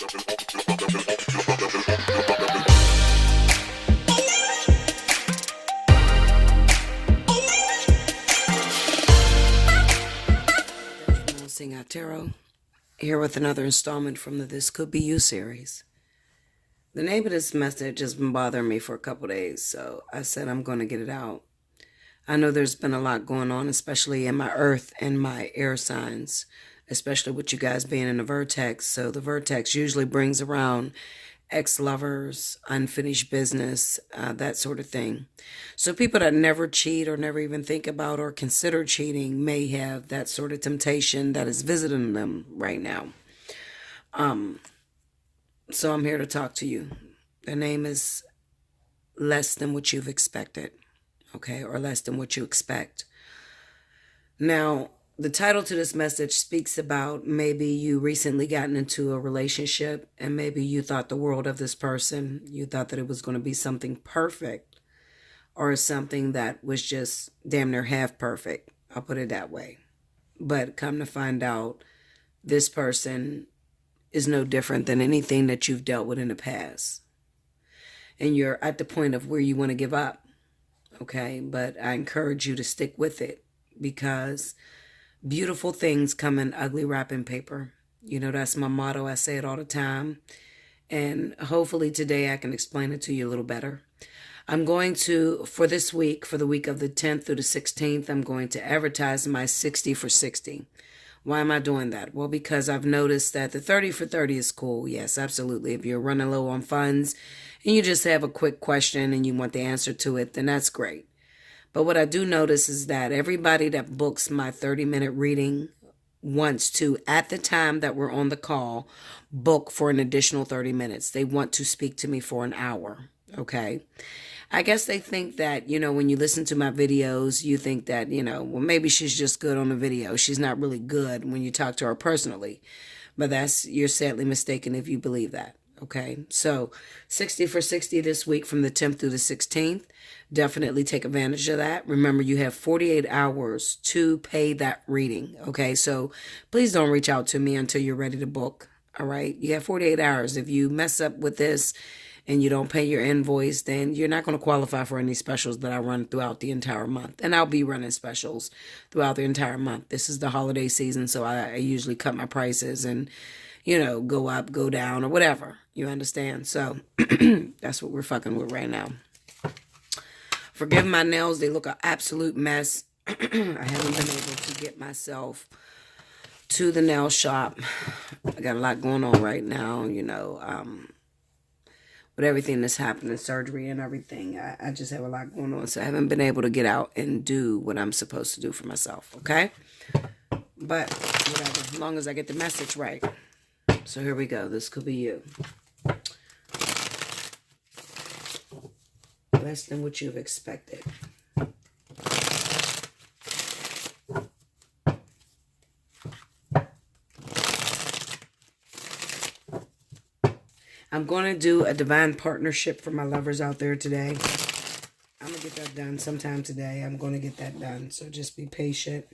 Allseeingeyetarot, here with another installment from the This Could Be You series. The name of this message has been bothering me for a couple days, so I said I'm going to get it out. I know there's been a lot going on, especially in my earth and my air signs, especially with you guys being in the Vertex. So the Vertex usually brings around ex-lovers, unfinished business, that sort of thing. So people that never cheat or never even think about or consider cheating may have that sort of temptation that is visiting them right now. So I'm here to talk to you. The name is less than what you've expected, okay, or less than what you expect. Now, the title to this message speaks about maybe you recently gotten into a relationship and maybe you thought the world of this person. You thought that it was going to be something perfect or something that was just damn near half perfect. I'll put it that way. But come to find out, this person is no different than anything that you've dealt with in the past. And you're at the point of where you want to give up, okay? But I encourage you to stick with it because beautiful things come in ugly wrapping paper. You know, that's my motto. I say it all the time. And hopefully today I can explain it to you a little better. I'm going to, for this week, for the week of the 10th through the 16th, I'm going to advertise my 60 for 60. Why am I doing that? Well, because I've noticed that the 30 for 30 is cool. Yes, absolutely. If you're running low on funds and you just have a quick question and you want the answer to it, then that's great. But what I do notice is that everybody that books my 30-minute reading wants to, at the time that we're on the call, book for an additional 30 minutes. They want to speak to me for an hour, okay? I guess they think that, you know, when you listen to my videos, you think that, you know, well, maybe she's just good on the video. She's not really good when you talk to her personally. But you're sadly mistaken if you believe that. Okay, so 60 for 60 this week from the 10th through the 16th. Definitely take advantage of that. Remember, you have 48 hours to pay that reading. Okay, so please don't reach out to me until you're ready to book. All right, you have 48 hours. If you mess up with this and you don't pay your invoice, then you're not going to qualify for any specials that I run throughout the entire month. And I'll be running specials throughout the entire month. This is the holiday season, so I usually cut my prices and, you know, go up, go down, or whatever. You understand? So that's what we're fucking with right now. Forgive my nails. They look an absolute mess. I haven't been able to get myself to the nail shop. I got a lot going on right now, you know, with everything that's happening, surgery and everything. I just have a lot going on. So I haven't been able to get out and do what I'm supposed to do for myself, okay? But whatever, as long as I get the message right. So here we go. This could be you. Less than what you've expected. I'm going to do a divine partnership for my lovers out there today. I'm going to get that done sometime today. I'm going to get that done. So just be patient.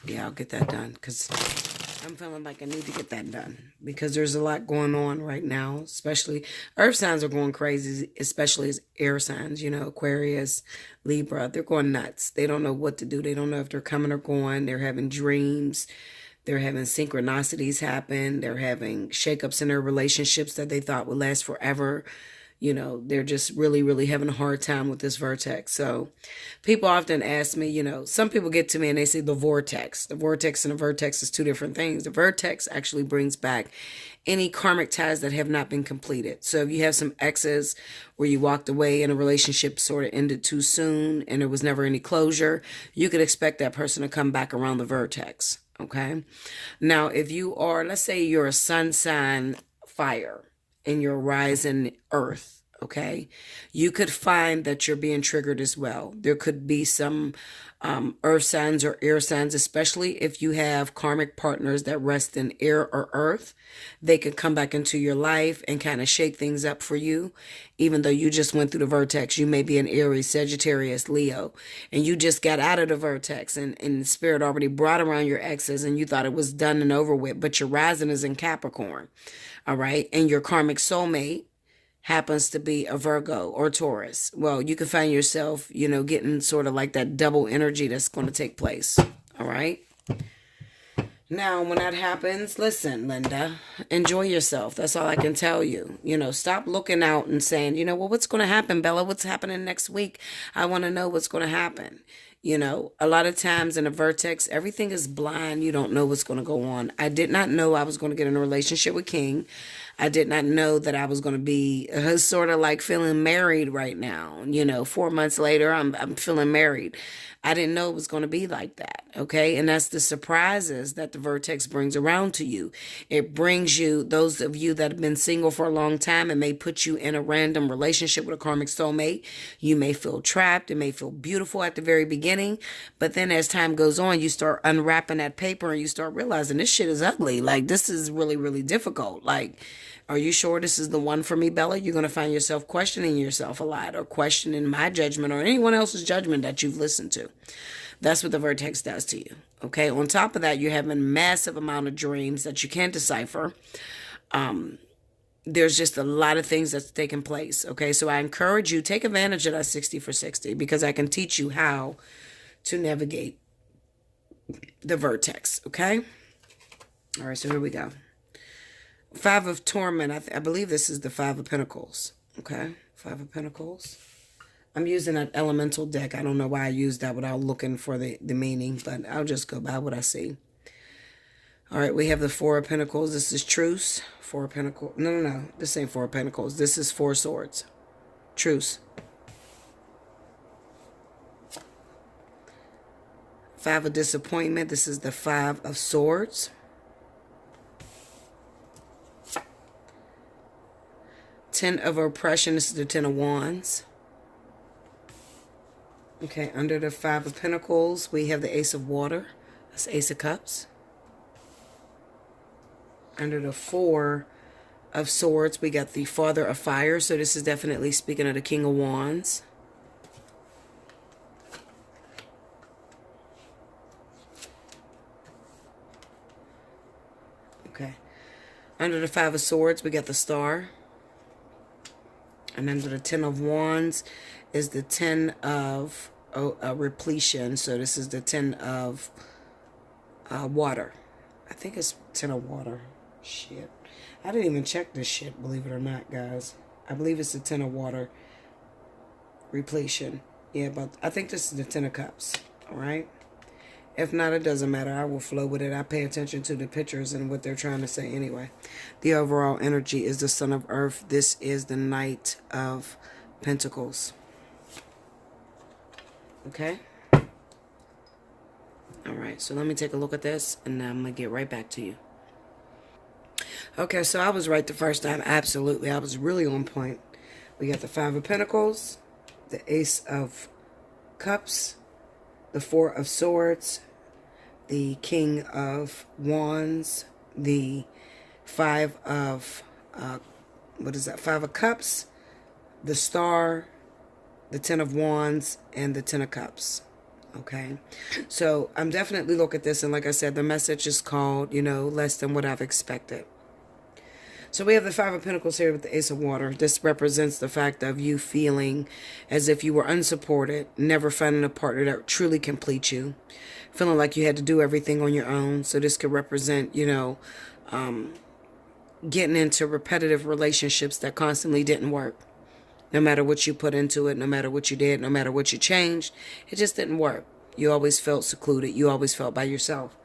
Yeah, I'll get that done because I'm feeling like I need to get that done because there's a lot going on right now, especially earth signs are going crazy, especially as air signs, you know, Aquarius, Libra, they're going nuts. They don't know what to do. They don't know if they're coming or going. They're having dreams. They're having synchronicities happen. They're having shakeups in their relationships that they thought would last forever. You know, they're just really, really having a hard time with this Vertex. So people often ask me, you know, some people get to me and they say the vortex. The vortex and the vertex is two different things. The vertex actually brings back any karmic ties that have not been completed. So if you have some exes where you walked away and a relationship sort of ended too soon and there was never any closure, you could expect that person to come back around the vertex. Okay. Now, if you are, let's say you're a sun sign fire and you're rising earth, Okay, you could find that you're being triggered as well. There could be some earth signs or air signs, especially if you have karmic partners that rest in air or earth. They could come back into your life and kind of shake things up for you. Even though you just went through the vertex, you may be an Aries, Sagittarius, Leo, and you just got out of the vertex, and the spirit already brought around your exes and you thought it was done and over with, but your rising is in Capricorn. All right, and your karmic soulmate happens to be a Virgo or Taurus. Well, you can find yourself, getting sort of like that double energy that's going to take place. All right. Now, when that happens, listen, Linda, enjoy yourself. That's all I can tell you. Stop looking out and saying, well, what's going to happen, Bella? What's happening next week? I want to know what's going to happen. A lot of times in a vertex, everything is blind. You don't know what's going to go on. I did not know I was going to get in a relationship with King. I did not know that I was going to be sort of like feeling married right now. 4 months later, I'm feeling married. I didn't know it was going to be like that. Okay. And that's the surprises that the vertex brings around to you. It brings you, those of you that have been single for a long time, and may put you in a random relationship with a karmic soulmate. You may feel trapped. It may feel beautiful at the very beginning. But then as time goes on, you start unwrapping that paper and you start realizing this shit is ugly. Like, this is really, really difficult. Like, are you sure this is the one for me, Bella? You're going to find yourself questioning yourself a lot, or questioning my judgment or anyone else's judgment that you've listened to. That's what the vertex does to you. Okay. On top of that, you're having massive amount of dreams that you can't decipher. There's just a lot of things that's taking place. Okay. So I encourage you, take advantage of that 60 for 60, because I can teach you how to navigate the vertex. Okay. All right. So here we go. Five of Torment. I believe this is the Five of Pentacles. Okay. Five of Pentacles. I'm using an elemental deck. I don't know why I used that without looking for the meaning, but I'll just go by what I see. All right. We have the Four of Pentacles. This is Truce. Four of Pentacles. No. This ain't Four of Pentacles. This is Four Swords. Truce. Five of Disappointment. This is the Five of Swords. Ten of Oppression. This is the Ten of Wands. Okay, under the Five of Pentacles, we have the Ace of Water. That's Ace of Cups. Under the Four of Swords, we got the Father of Fire. So this is definitely speaking of the King of Wands. Okay. Under the Five of Swords, we got the Star. And under the Ten of Wands is the Ten of Repletion. So this is the Ten of Water. I think it's Ten of Water. Shit. I didn't even check this shit, believe it or not, guys. I believe it's the Ten of Water Repletion. Yeah, but I think this is the Ten of Cups. All right? If not, it doesn't matter. I will flow with it. I pay attention to the pictures and what they're trying to say anyway. The overall energy is the Son of Earth. This is the Knight of Pentacles. Okay? All right, so let me take a look at this, and I'm going to get right back to you. Okay, so I was right the first time. Absolutely. I was really on point. We got the Five of Pentacles, the Ace of Cups, the Four of Swords, the King of Wands, the Five of, Five of Cups, the Star, the Ten of Wands, and the Ten of Cups. Okay. So I'm definitely looking at this, and like I said, the message is called, less than what I've expected. So we have the Five of Pentacles here with the Ace of Water. This represents the fact of you feeling as if you were unsupported, never finding a partner that truly completes you, feeling like you had to do everything on your own. So this could represent, getting into repetitive relationships that constantly didn't work. No matter what you put into it, no matter what you did, no matter what you changed, it just didn't work. You always felt secluded. You always felt by yourself.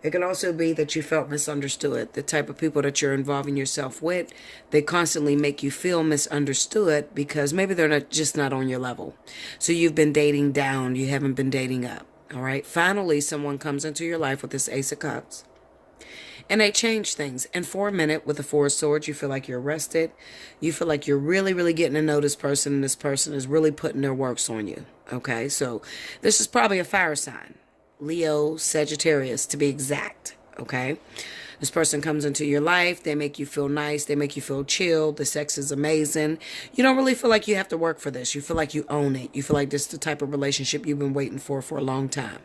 It can also be that you felt misunderstood. The type of people that you're involving yourself with, they constantly make you feel misunderstood because maybe they're just not on your level. So you've been dating down. You haven't been dating up. All right. Finally, someone comes into your life with this Ace of Cups. And they change things. And for a minute, with the Four of Swords, you feel like you're rested. You feel like you're really, really getting to know this person, and this person is really putting their works on you. Okay, so this is probably a fire sign. Leo, Sagittarius, to be exact. Okay, this person comes into your life. They make you feel nice. They make you feel chill. The sex is amazing. You don't really feel like you have to work for this. You feel like you own it. You feel like this is the type of relationship you've been waiting for a long time.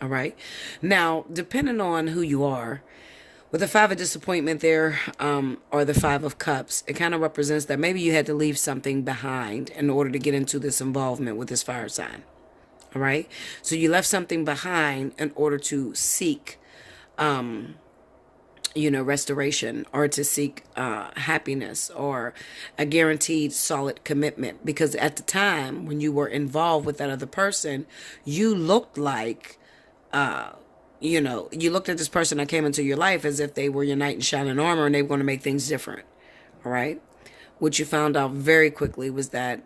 All right. Now, depending on who you are, with the Five of Disappointment there, or the Five of Cups, it kind of represents that maybe you had to leave something behind in order to get into this involvement with this fire sign. All right. So you left something behind in order to seek, restoration, or to seek happiness, or a guaranteed solid commitment. Because at the time when you were involved with that other person, you looked like, you looked at this person that came into your life as if they were your knight in shining armor and they were going to make things different. All right. What you found out very quickly was that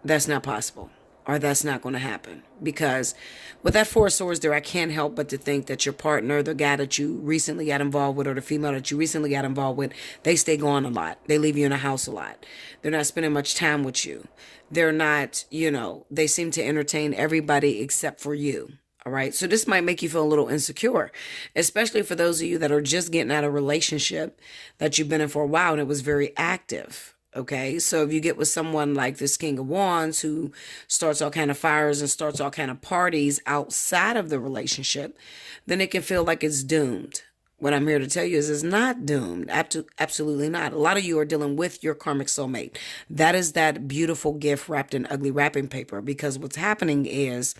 that's not possible, or that's not going to happen. Because with that Four of Swords there, I can't help but to think that your partner, the guy that you recently got involved with, or the female that you recently got involved with, they stay gone a lot. They leave you in the house a lot. They're not spending much time with you. They're not, they seem to entertain everybody except for you. All right. So this might make you feel a little insecure, especially for those of you that are just getting out of a relationship that you've been in for a while and it was very active. Okay. So if you get with someone like this King of Wands who starts all kind of fires and starts all kind of parties outside of the relationship, then it can feel like it's doomed. What I'm here to tell you is it's not doomed. Absolutely not. A lot of you are dealing with your karmic soulmate. That is that beautiful gift wrapped in ugly wrapping paper, because what's happening is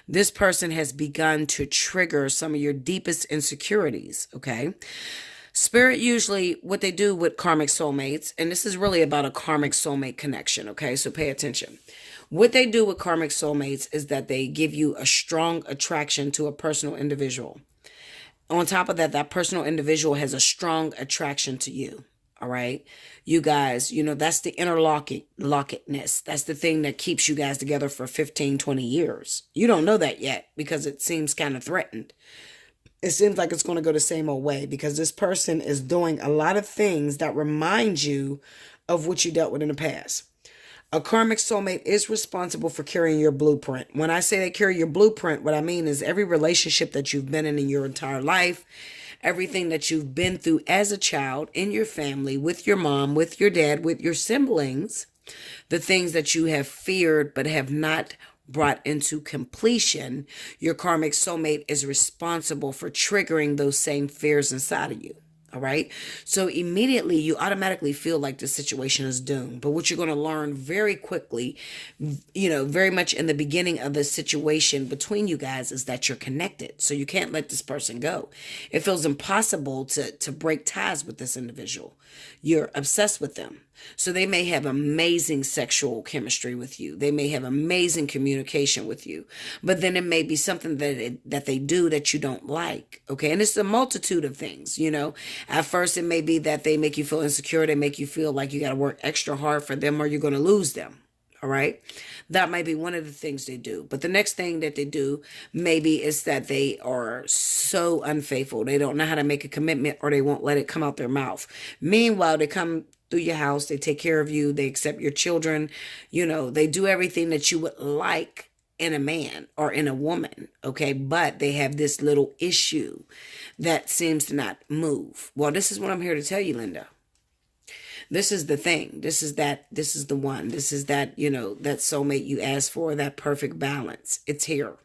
this person has begun to trigger some of your deepest insecurities, okay? Spirit usually, what they do with karmic soulmates, and this is really about a karmic soulmate connection, okay? So pay attention. What they do with karmic soulmates is that they give you a strong attraction to a personal individual. On top of that, that personal individual has a strong attraction to you. All right. You guys, that's the interlockedness. That's the thing that keeps you guys together for 15, 20 years. You don't know that yet because it seems kind of threatened. It seems like it's going to go the same old way because this person is doing a lot of things that remind you of what you dealt with in the past. A karmic soulmate is responsible for carrying your blueprint. When I say they carry your blueprint, what I mean is every relationship that you've been in your entire life, everything that you've been through as a child, in your family, with your mom, with your dad, with your siblings, the things that you have feared but have not brought into completion, your karmic soulmate is responsible for triggering those same fears inside of you. All right. So immediately you automatically feel like the situation is doomed. But what you're going to learn very quickly, very much in the beginning of the situation between you guys, is that you're connected. So you can't let this person go. It feels impossible to break ties with this individual. You're obsessed with them. So they may have amazing sexual chemistry with you. They may have amazing communication with you. But then it may be something that they do that you don't like. Okay. And it's a multitude of things, At first, it may be that they make you feel insecure. They make you feel like you got to work extra hard for them or you're going to lose them. All right. That might be one of the things they do. But the next thing that they do maybe is that they are so unfaithful. They don't know how to make a commitment, or they won't let it come out their mouth. Meanwhile, they come through your house. They take care of you. They accept your children. They do everything that you would like in a man or in a woman. Okay. But they have this little issue that seems to not move. Well, this is what I'm here to tell you, Linda. This is the thing. This is the one. This is that soulmate you asked for, that perfect balance. It's here.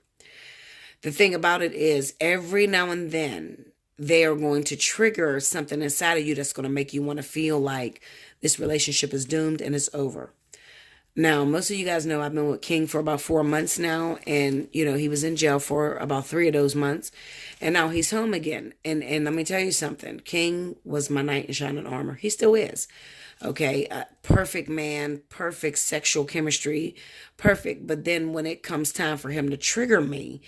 The thing about it is every now and then they are going to trigger something inside of you that's going to make you want to feel like this relationship is doomed and it's over. Now, most of you guys know I've been with King for about 4 months now. And, he was in jail for about 3 of those months. And now he's home again. And let me tell you something. King was my knight in shining armor. He still is. Okay. Perfect man, perfect sexual chemistry, perfect. But then when it comes time for him to trigger me,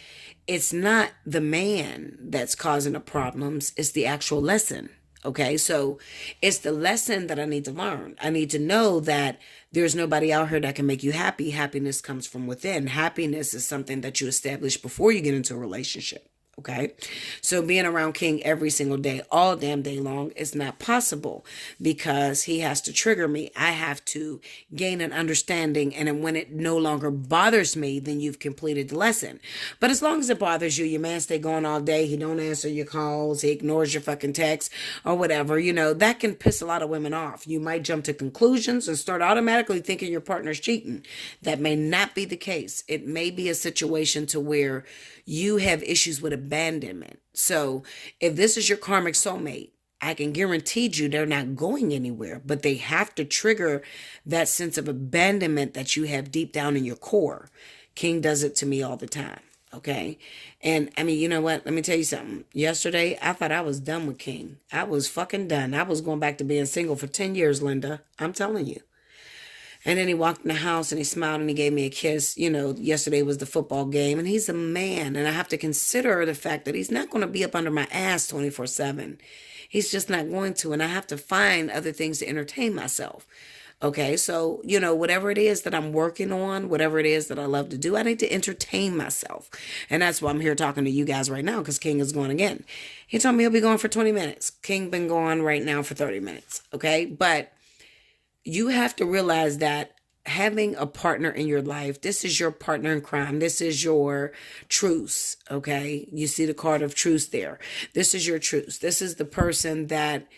it's not the man that's causing the problems. It's the actual lesson. Okay, so it's the lesson that I need to learn. I need to know that there's nobody out here that can make you happy. Happiness comes from within. Happiness is something that you establish before you get into a relationship. Okay. So being around King every single day, all damn day long is not possible because he has to trigger me. I have to gain an understanding. And then when it no longer bothers me, then you've completed the lesson. But as long as it bothers you, your man stay going all day. He don't answer your calls. He ignores your fucking texts or whatever. That can piss a lot of women off. You might jump to conclusions and start automatically thinking your partner's cheating. That may not be the case. It may be a situation to where you have issues with abandonment. So if this is your karmic soulmate, I can guarantee you they're not going anywhere, but they have to trigger that sense of abandonment that you have deep down in your core. King does it to me all the time. Okay. And I mean, you know what? Let me tell you something. Yesterday, I thought I was done with King. I was fucking done. I was going back to being single for 10 years, Linda. I'm telling you. And then he walked in the house and he smiled and he gave me a kiss. Yesterday was the football game and he's a man. And I have to consider the fact that he's not going to be up under my ass 24/7. He's just not going to. And I have to find other things to entertain myself. Okay. So, whatever it is that I'm working on, whatever it is that I love to do, I need to entertain myself. And that's why I'm here talking to you guys right now because King is going again. He told me he'll be going for 20 minutes. King been going right now for 30 minutes. Okay. But you have to realize that having a partner in your life, this is your partner in crime. This is your truce. Okay. You see the card of truce there. This is your truce. This is the person that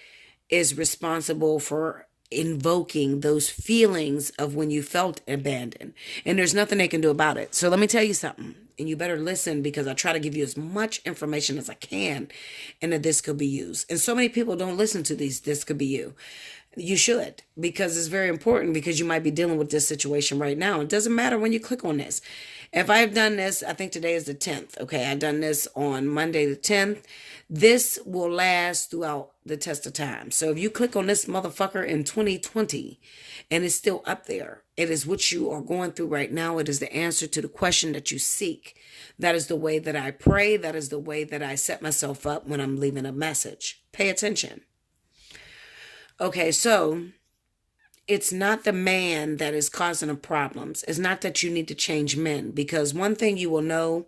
is responsible for invoking those feelings of when you felt abandoned. And there's nothing they can do about it. So let me tell you something. And you better listen because I try to give you as much information as I can and that this could be used. And so many people don't listen to these. This could be you. You should, because it's very important because you might be dealing with this situation right now. It doesn't matter when you click on this. If I've done this, I think today is the 10th. Okay. I've done this on Monday, the 10th. This will last throughout the test of time. So if you click on this motherfucker in 2020 and it's still up there, it is what you are going through right now. It is the answer to the question that you seek. That is the way that I pray. That is the way that I set myself up when I'm leaving a message. Pay attention. Okay, so it's not the man that is causing the problems. It's not that you need to change men, because one thing you will know,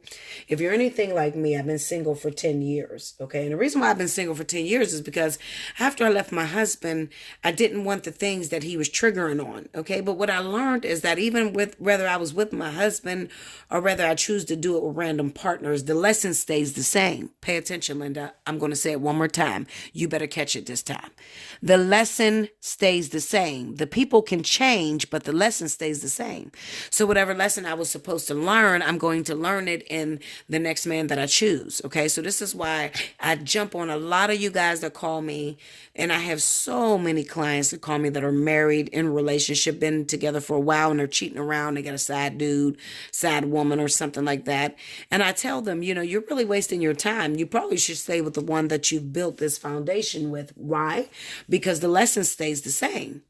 if you're anything like me, I've been single for 10 years. Okay. And the reason why I've been single for 10 years is because after I left my husband, I didn't want the things that he was triggering on. Okay. But what I learned is that even with whether I was with my husband or whether I choose to do it with random partners, the lesson stays the same. Pay attention, Linda. I'm going to say it one more time. You better catch it this time. The lesson stays the same. The people can change, but the lesson stays the same. So whatever lesson I was supposed to learn, I'm going to learn it in the next man that I choose. Okay. So this is why I jump on a lot of you guys that call me, and I have so many clients that call me that are married, in relationship, been together for a while, and they're cheating around. They got a side dude, side woman, or something like that. And I tell them, you're really wasting your time. You probably should stay with the one that you've built this foundation with. Why? Because the lesson stays the same.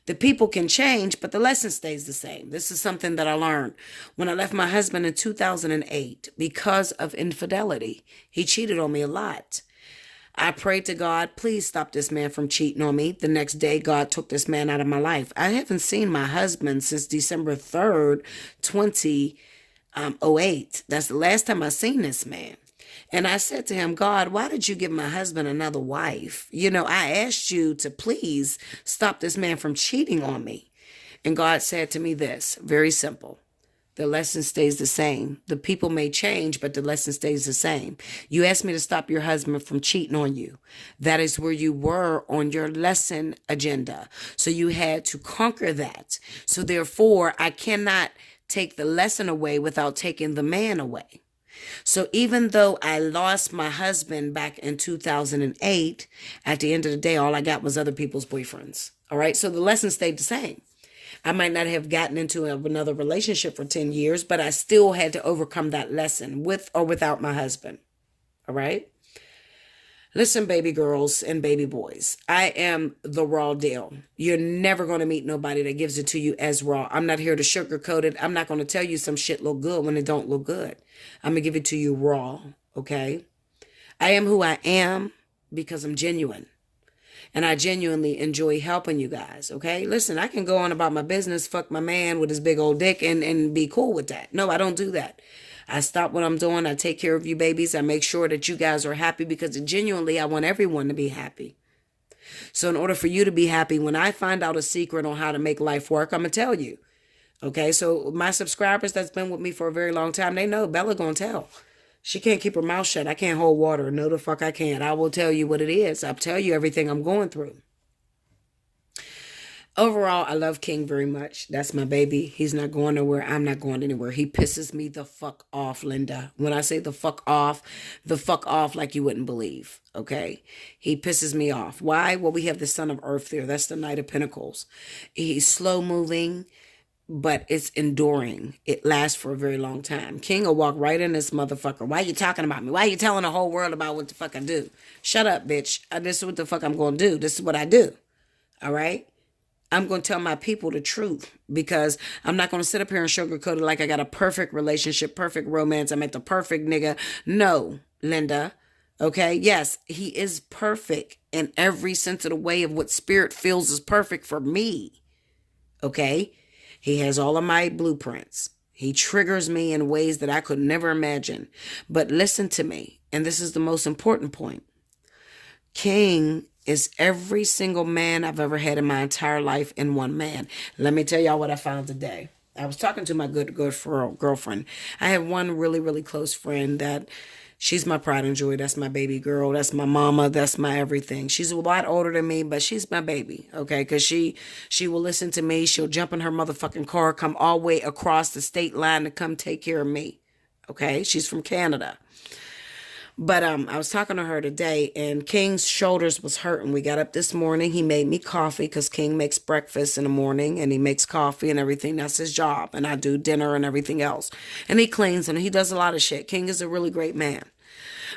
The people can change, but the lesson stays the same. This is something that I learned when I left my husband in 2008 because of infidelity. He cheated on me a lot. I prayed to God, please stop this man from cheating on me. The next day, God took this man out of my life. I haven't seen my husband since December 3rd, 2008. That's the last time I seen this man. And I said to him, God, why did you give my husband another wife? I asked you to please stop this man from cheating on me. And God said to me this, very simple. The lesson stays the same. The people may change, but the lesson stays the same. You asked me to stop your husband from cheating on you. That is where you were on your lesson agenda. So you had to conquer that. So therefore, I cannot take the lesson away without taking the man away. So even though I lost my husband back in 2008, at the end of the day, all I got was other people's boyfriends. All right. So the lesson stayed the same. I might not have gotten into another relationship for 10 years, but I still had to overcome that lesson with or without my husband. All right. Listen, baby girls and baby boys, I am the raw deal. You're never going to meet nobody that gives it to you as raw. I'm not here to sugarcoat it. I'm not going to tell you some shit look good when it don't look good. I'm going to give it to you raw. Okay. I am who I am because I'm genuine. And I genuinely enjoy helping you guys. Okay. Listen, I can go on about my business, fuck my man with his big old dick and be cool with that. No, I don't do that. I stop what I'm doing. I take care of you babies. I make sure that you guys are happy because genuinely I want everyone to be happy. So in order for you to be happy, when I find out a secret on how to make life work, I'm going to tell you. Okay, so my subscribers that's been with me for a very long time, they know Bella gonna tell. She can't keep her mouth shut. I can't hold water. No, the fuck I can't. I will tell you what it is. I'll tell you everything I'm going through. Overall, I love King very much. That's my baby. He's not going nowhere. I'm not going anywhere. He pisses me the fuck off, Linda. When I say the fuck off like you wouldn't believe, okay? He pisses me off. Why? Well, we have the Son of Earth there. That's the Knight of Pentacles. He's slow moving, but it's enduring. It lasts for a very long time. King will walk right in this motherfucker. Why you talking about me? Why you telling the whole world about what the fuck I do? Shut up, bitch. This is what the fuck I'm going to do. This is what I do. All right? I'm going to tell my people the truth because I'm not going to sit up here and sugarcoat it like I got a perfect relationship, perfect romance. I met the perfect nigga. No, Linda. Okay? Yes, he is perfect in every sense of the way of what spirit feels is perfect for me. Okay? He has all of my blueprints. He triggers me in ways that I could never imagine. But listen to me, and this is the most important point. King is every single man I've ever had in my entire life in one man. Let me tell y'all what I found today. I was talking to my good girlfriend. I have one really, really close friend that she's my pride and joy. That's my baby girl. That's my mama. That's my everything. She's a lot older than me, but she's my baby, okay? Because she will listen to me. She'll jump in her motherfucking car, come all the way across the state line to come take care of me, okay? She's from Canada. But I was talking to her today, and King's shoulders was hurting. We got up this morning. He made me coffee because King makes breakfast in the morning, and he makes coffee and everything. That's his job, and I do dinner and everything else. And he cleans, and he does a lot of shit. King is a really great man.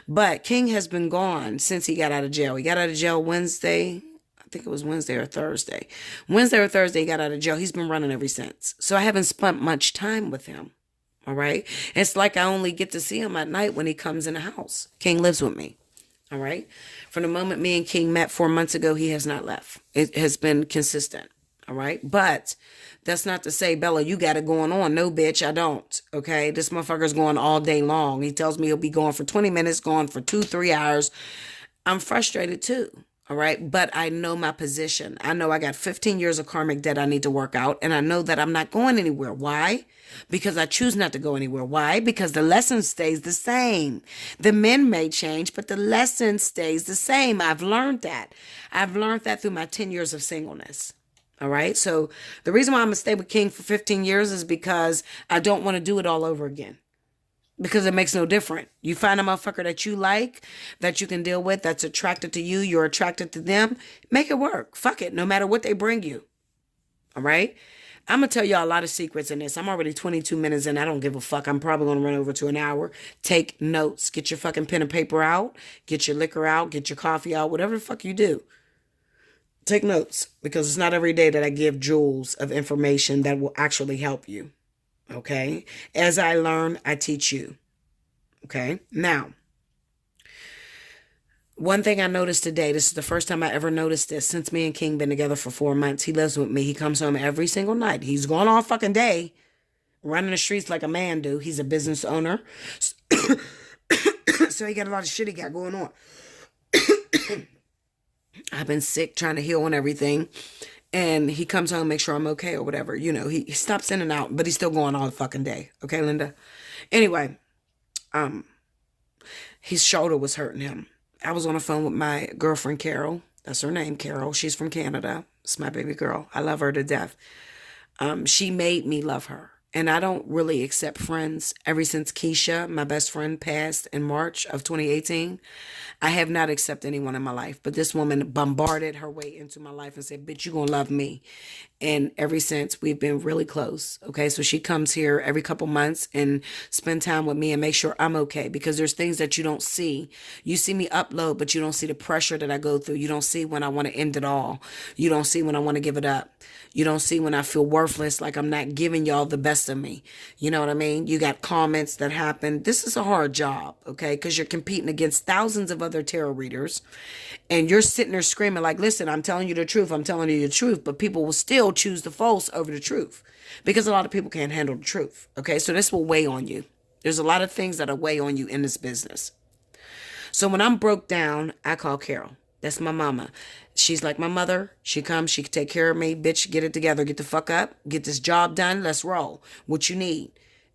But King has been gone since he got out of jail. He got out of jail Wednesday. I think it was Wednesday or Thursday. Wednesday or Thursday, he got out of jail. He's been running ever since. So I haven't spent much time with him. All right. It's like I only get to see him at night when he comes in the house. King lives with me. All right. From the moment me and King met 4 months ago, he has not left. It has been consistent. All right. But that's not to say, Bella, you got it going on. No, bitch, I don't. Okay. This motherfucker's going all day long. He tells me he'll be going for 20 minutes, going for 2-3 hours. I'm frustrated too. All right. But I know my position. I know I got 15 years of karmic debt I need to work out. And I know that I'm not going anywhere. Why? Because I choose not to go anywhere. Why? Because the lesson stays the same. The men may change, but the lesson stays the same. I've learned that. I've learned that through my 10 years of singleness. All right. So the reason why I'm going to stay with King for 15 years is because I don't want to do it all over again. Because it makes no difference. You find a motherfucker that you like, that you can deal with, that's attracted to you, you're attracted to them, make it work. Fuck it. No matter what they bring you. All right. I'm going to tell y'all a lot of secrets in this. I'm already 22 minutes in. I don't give a fuck. I'm probably going to run over to an hour. Take notes. Get your fucking pen and paper out. Get your liquor out. Get your coffee out. Whatever the fuck you do. Take notes. Because it's not every day that I give jewels of information that will actually help you. Okay? As I learn, I teach you. Okay? Now, one thing I noticed today, this is the first time I ever noticed this since me and King been together for 4 months. He lives with me. He comes home every single night. He's gone all fucking day, running the streets like a man do. He's a business owner. So he got a lot of shit he got going on. I've been sick, trying to heal and everything. And he comes home, make sure I'm okay or whatever. You know, he stops in and out, but he's still going all the fucking day. Okay, Linda? Anyway, his shoulder was hurting him. I was on the phone with my girlfriend, Carol. That's her name, Carol. She's from Canada. It's my baby girl. I love her to death. She made me love her. And I don't really accept friends. Ever since Keisha, my best friend, passed in March of 2018, I have not accepted anyone in my life. But this woman bombarded her way into my life and said, bitch, you gonna love me. And ever since, we've been really close. Okay, so she comes here every couple months and spend time with me and make sure I'm okay. Because there's things that you don't see. You see me upload, but you don't see the pressure that I go through. You don't see when I want to end it all. You don't see when I want to give it up. You don't see when I feel worthless, like I'm not giving y'all the best of me. You know what I mean? You got comments that happen. This is a hard job, okay? Because you're competing against thousands of other tarot readers. And you're sitting there screaming like, listen, I'm telling you the truth. I'm telling you the truth. But people will still choose the false over the truth. Because a lot of people can't handle the truth, okay? So this will weigh on you. There's a lot of things that are weigh on you in this business. So when I'm broke down, I call Carol. That's my mama. She's like my mother. She comes, she can take care of me. Bitch, get it together. Get the fuck up. Get this job done. Let's roll. What you need.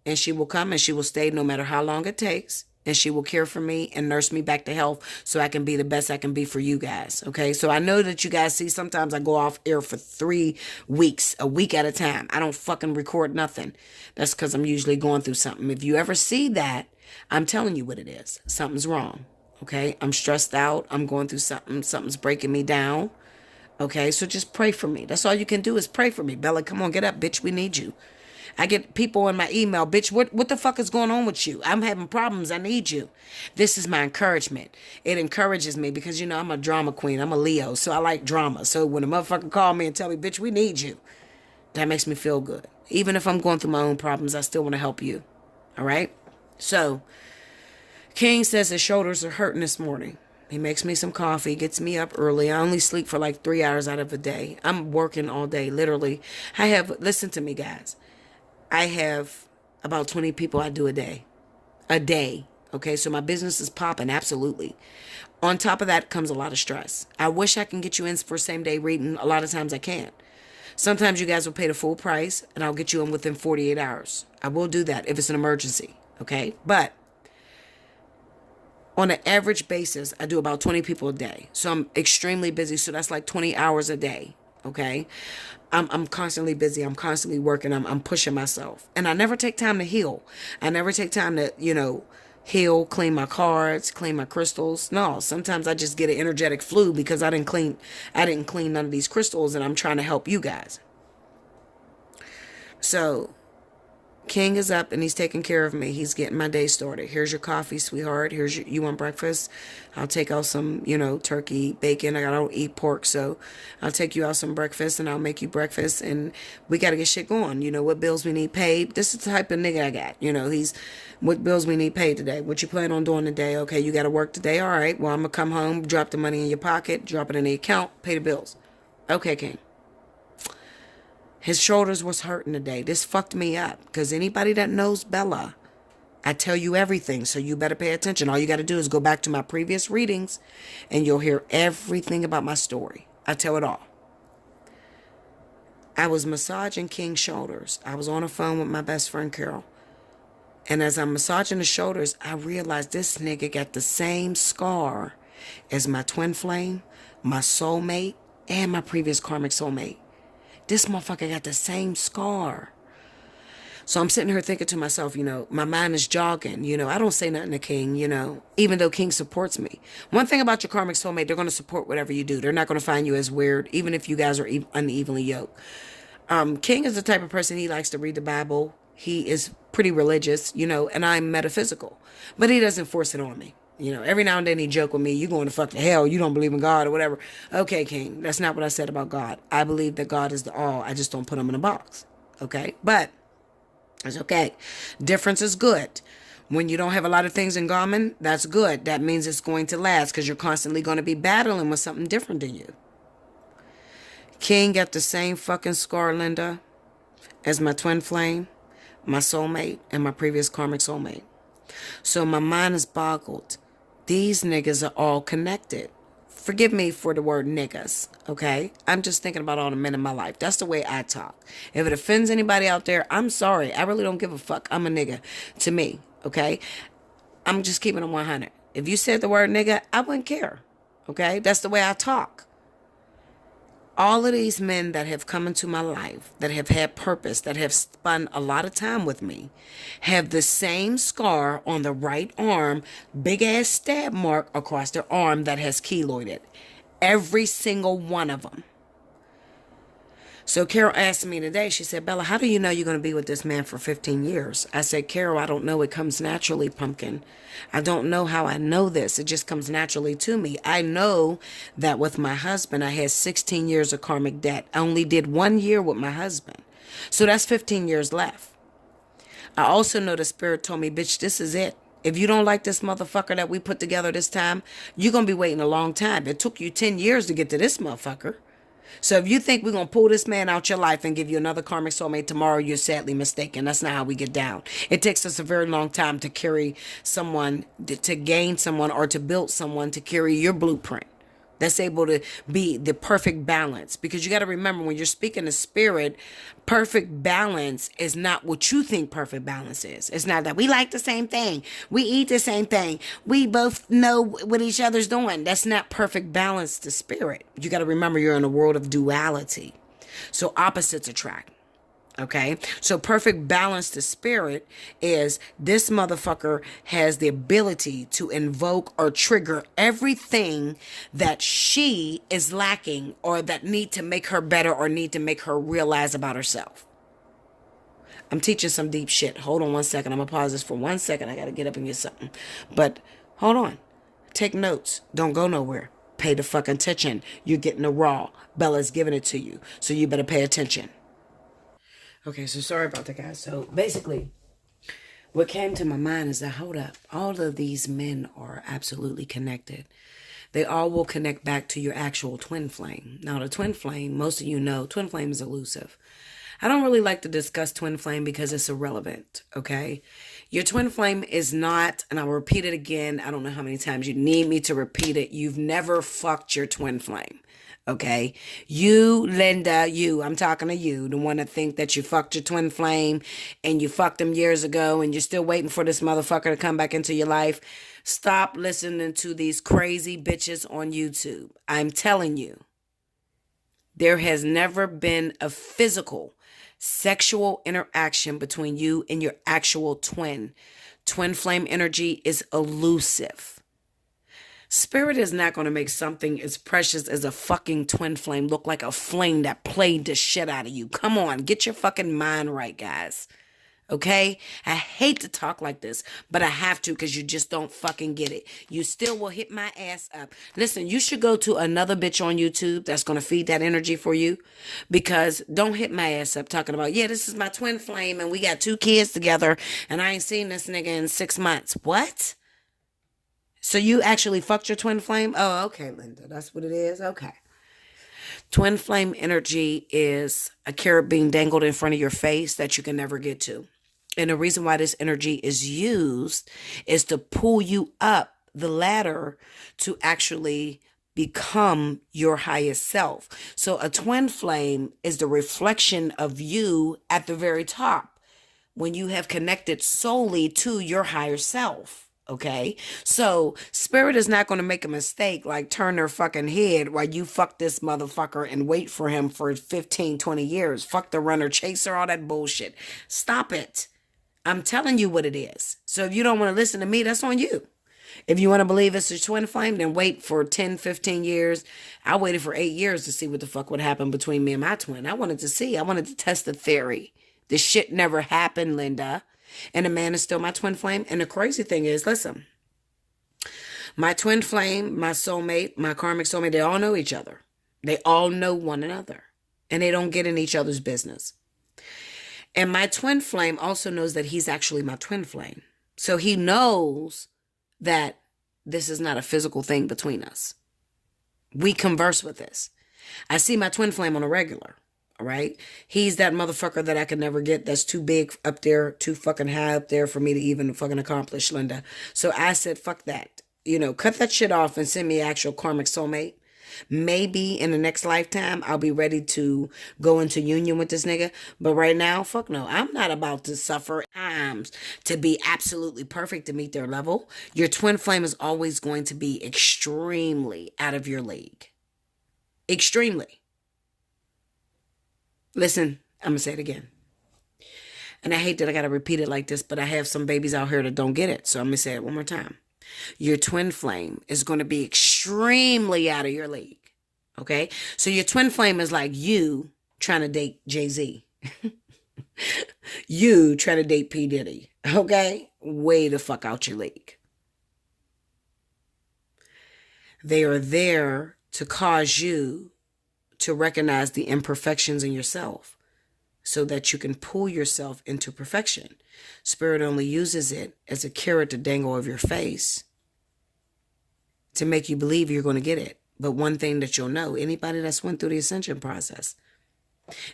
And she will come and she will stay no matter how long it takes. And she will care for me and nurse me back to health so I can be the best I can be for you guys. Okay. So I know that you guys see sometimes I go off air for 3 weeks, a week at a time. I don't fucking record nothing. That's because I'm usually going through something. If you ever see that, I'm telling you what it is. Something's wrong. Okay, I'm stressed out. I'm going through something. Something's breaking me down. Okay, so just pray for me. That's all you can do is pray for me. Bella, come on, get up, bitch. We need you. I get people in my email, bitch, what the fuck is going on with you? I'm having problems. I need you. This is my encouragement. It encourages me because, you know, I'm a drama queen. I'm a Leo, so I like drama. So when a motherfucker call me and tell me, bitch, we need you, that makes me feel good. Even if I'm going through my own problems, I still want to help you. All right? So King says his shoulders are hurting this morning. He makes me some coffee, gets me up early. I only sleep for like 3 hours out of a day. I'm working all day, literally. Listen to me, guys. I have about 20 people I do a day. A day. Okay, so my business is popping, absolutely. On top of that comes a lot of stress. I wish I can get you in for same day reading. A lot of times I can't. Sometimes you guys will pay the full price and I'll get you in within 48 hours. I will do that if it's an emergency. Okay, but on an average basis, I do about 20 people a day. So I'm extremely busy. So that's like 20 hours a day. Okay. I'm constantly busy. I'm constantly working. I'm pushing myself. And I never take time to heal. I never take time to, heal, clean my cards, clean my crystals. No, sometimes I just get an energetic flu because I didn't clean none of these crystals and I'm trying to help you guys. So King is up and he's taking care of me. He's getting my day started. Here's your coffee, sweetheart. You want breakfast? I'll take out some, turkey, bacon. I don't eat pork, so I'll take you out some breakfast and I'll make you breakfast and we got to get shit going. What bills we need paid. This is the type of nigga I got. What bills we need paid today. What you plan on doing today? Okay, you got to work today. All right, well, I'm going to come home, drop the money in your pocket, drop it in the account, pay the bills. Okay, King. His shoulders was hurting today. This fucked me up. Because anybody that knows Bella, I tell you everything. So you better pay attention. All you got to do is go back to my previous readings. And you'll hear everything about my story. I tell it all. I was massaging King's shoulders. I was on the phone with my best friend, Carol. And as I'm massaging the shoulders, I realized this nigga got the same scar as my twin flame, my soulmate, and my previous karmic soulmate. This motherfucker got the same scar. So I'm sitting here thinking to myself, my mind is jogging. I don't say nothing to King, even though King supports me. One thing about your karmic soulmate, they're going to support whatever you do. They're not going to find you as weird, even if you guys are unevenly yoked. King is the type of person, he likes to read the Bible. He is pretty religious, and I'm metaphysical. But he doesn't force it on me. Every now and then he joke with me, you going to fuck to hell, you don't believe in God or whatever. Okay, King, that's not what I said about God. I believe that God is the all. I just don't put him in a box. Okay? But it's okay. Difference is good. When you don't have a lot of things in common, that's good. That means it's going to last because you're constantly going to be battling with something different than you. King got the same fucking scar, Linda, as my twin flame, my soulmate, and my previous karmic soulmate. So my mind is boggled. These niggas are all connected. Forgive me for the word niggas, okay? I'm just thinking about all the men in my life. That's the way I talk. If it offends anybody out there, I'm sorry. I really don't give a fuck. I'm a nigga to me, okay? I'm just keeping it 100. If you said the word nigga, I wouldn't care, okay? That's the way I talk. All of these men that have come into my life, that have had purpose, that have spent a lot of time with me, have the same scar on the right arm, big ass stab mark across their arm that has keloided. Every single one of them. So Carol asked me today, she said, Bella, how do you know you're going to be with this man for 15 years? I said, Carol, I don't know. It comes naturally, pumpkin. I don't know how I know this. It just comes naturally to me. I know that with my husband, I had 16 years of karmic debt. I only did 1 year with my husband. So that's 15 years left. I also know the spirit told me, bitch, this is it. If you don't like this motherfucker that we put together this time, you're going to be waiting a long time. It took you 10 years to get to this motherfucker. So if you think we're going to pull this man out your life and give you another karmic soulmate tomorrow, you're sadly mistaken. That's not how we get down. It takes us a very long time to carry someone, to gain someone, or to build someone to carry your blueprint. That's able to be the perfect balance. Because you got to remember, when you're speaking to spirit, perfect balance is not what you think perfect balance is. It's not that we like the same thing, we eat the same thing, we both know what each other's doing. That's not perfect balance to spirit. You got to remember, you're in a world of duality. So opposites attract. Okay, so perfect balance to spirit is this motherfucker has the ability to invoke or trigger everything that she is lacking, or that need to make her better, or need to make her realize about herself. I'm teaching some deep shit. Hold on one second. I'm gonna pause this for 1 second. I gotta get up and get something. But hold on. Take notes. Don't go nowhere. Pay the fucking attention. You're getting the raw. Bella's giving it to you, so you better pay attention. Okay, so sorry about that, guys. So basically, what came to my mind is that, hold up, all of these men are absolutely connected. They all will connect back to your actual twin flame. Now, the twin flame, most of you know, twin flame is elusive. I don't really like to discuss twin flame because it's irrelevant, okay? Your twin flame is not, and I'll repeat it again, I don't know how many times you need me to repeat it, you've never fucked your twin flame. Okay, you, Linda, I'm talking to you, the one that think that you fucked your twin flame and you fucked him years ago and you're still waiting for this motherfucker to come back into your life. Stop listening to these crazy bitches on YouTube. I'm telling you, there has never been a physical sexual interaction between you and your actual twin. Twin flame energy is elusive. Spirit is not going to make something as precious as a fucking twin flame look like a flame that played the shit out of you. Come on, get your fucking mind right, guys. Okay? I hate to talk like this, but I have to, because you just don't fucking get it. You still will hit my ass up. Listen, you should go to another bitch on YouTube that's going to feed that energy for you, because don't hit my ass up talking about, yeah, this is my twin flame and we got 2 kids together and I ain't seen this nigga in 6 months. What? So you actually fucked your twin flame? Oh, okay, Linda. That's what it is? Okay. Twin flame energy is a carrot being dangled in front of your face that you can never get to. And the reason why this energy is used is to pull you up the ladder to actually become your highest self. So a twin flame is the reflection of you at the very top, when you have connected solely to your higher self. Okay, so spirit is not going to make a mistake, like turn their fucking head while you fuck this motherfucker and wait for him for 15, 20 years. Fuck the runner, chaser, all that bullshit. Stop it. I'm telling you what it is. So if you don't want to listen to me, that's on you. If you want to believe it's a twin flame, then wait for 10, 15 years. I waited for 8 years to see what the fuck would happen between me and my twin. I wanted to see. I wanted to test the theory. This shit never happened, Linda. And the man is still my twin flame. And the crazy thing is, listen, my twin flame, my soulmate, my karmic soulmate, they all know each other. They all know one another. And they don't get in each other's business. And my twin flame also knows that he's actually my twin flame. So he knows that this is not a physical thing between us. We converse with this. I see my twin flame on a regular. All right. He's that motherfucker that I can never get. That's too big up there, too fucking high up there for me to even fucking accomplish, Linda. So I said, fuck that. Cut that shit off and send me an actual karmic soulmate. Maybe in the next lifetime, I'll be ready to go into union with this nigga. But right now, fuck no. I'm not about to suffer times to be absolutely perfect to meet their level. Your twin flame is always going to be extremely out of your league. Extremely. Listen, I'm going to say it again. And I hate that I got to repeat it like this, but I have some babies out here that don't get it. So I'm going to say it one more time. Your twin flame is going to be extremely out of your league. Okay? So your twin flame is like you trying to date Jay-Z. You trying to date P. Diddy. Okay? Way the fuck out your league. They are there to cause you to recognize the imperfections in yourself so that you can pull yourself into perfection. Spirit only uses it as a carrot to dangle over your face to make you believe you're going to get it. But one thing that you'll know, anybody that's went through the ascension process.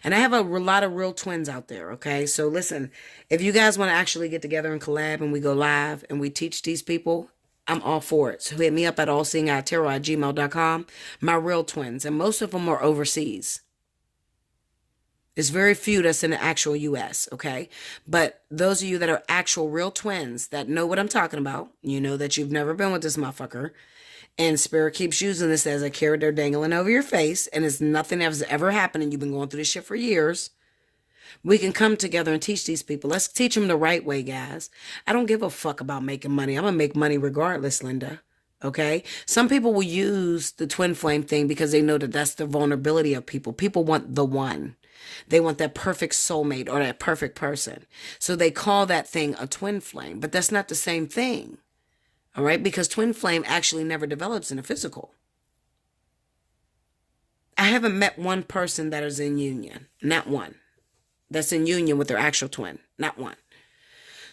And I have a lot of real twins out there, okay? So listen, if you guys want to actually get together and collab and we go live and we teach these people, I'm all for it. So hit me up at allseeingeyetarot@gmail.com. My real twins, and most of them are overseas. It's very few that's in the actual U.S., okay? But those of you that are actual real twins that know what I'm talking about, you know that you've never been with this motherfucker, and Spirit keeps using this as a carrot they're dangling over your face, and it's nothing that's ever happened, and you've been going through this shit for years. We can come together and teach these people. Let's teach them the right way, guys. I don't give a fuck about making money. I'm going to make money regardless, Linda. Okay? Some people will use the twin flame thing because they know that that's the vulnerability of people. People want the one. They want that perfect soulmate or that perfect person. So they call that thing a twin flame, but that's not the same thing. All right? Because twin flame actually never develops in a physical. I haven't met one person that is in union. Not one. That's in union with their actual twin. Not one.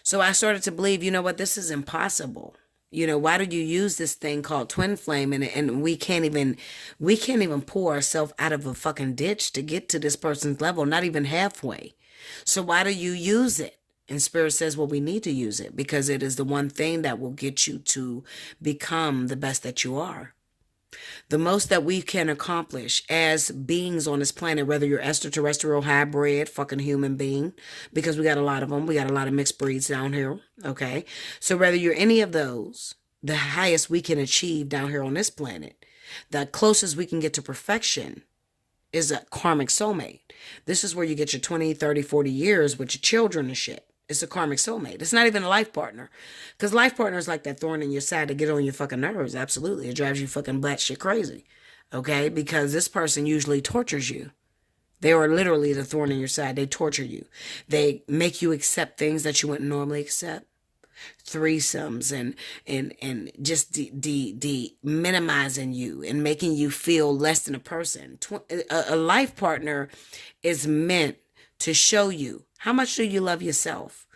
So I started to believe, you know what? This is impossible. You know, why do you use this thing called twin flame and we can't even pull ourselves out of a fucking ditch to get to this person's level, not even halfway. So why do you use it? And Spirit says, well, we need to use it because it is the one thing that will get you to become the best that you are. The most that we can accomplish as beings on this planet, whether you're extraterrestrial, hybrid, fucking human being, because we got a lot of them. We got a lot of mixed breeds down here. Okay. So whether you're any of those, the highest we can achieve down here on this planet, the closest we can get to perfection is a karmic soulmate. This is where you get your 20, 30, 40 years with your children and shit. It's a karmic soulmate. It's not even a life partner. Because life partner is like that thorn in your side to get on your fucking nerves. Absolutely. It drives you fucking batshit crazy. Okay? Because this person usually tortures you. They are literally the thorn in your side. They torture you. They make you accept things that you wouldn't normally accept. Threesomes and just minimizing you and making you feel less than a person. A life partner is meant to show you, how much do you love yourself?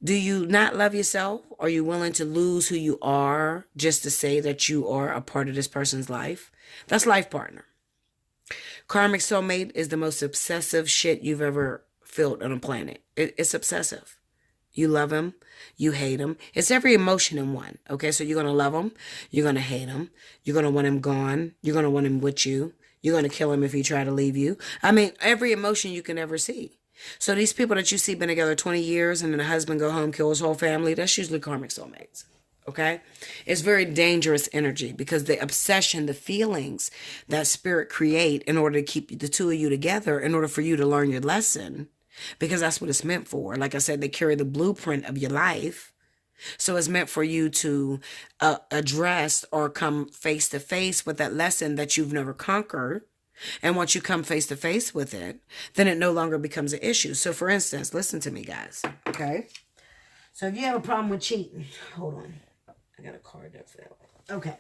Do you not love yourself? Are you willing to lose who you are just to say that you are a part of this person's life? That's life partner. Karmic soulmate is the most obsessive shit you've ever felt on a planet. It's obsessive. You love him. You hate him. It's every emotion in one. Okay, so you're going to love him. You're going to hate him. You're going to want him gone. You're going to want him with you. You're going to kill him if he try to leave you. I mean, every emotion you can ever see. So these people that you see been together 20 years and then the husband go home, kill his whole family, that's usually karmic soulmates. Okay? It's very dangerous energy because the obsession, the feelings that spirit create in order to keep the two of you together, in order for you to learn your lesson, because that's what it's meant for. Like I said, they carry the blueprint of your life. So it's meant for you to address or come face to face with that lesson that you've never conquered. And once you come face to face with it, then it no longer becomes an issue. So for instance, listen to me, guys. Okay. So if you have a problem with cheating, hold on. I got a card that fell. Okay.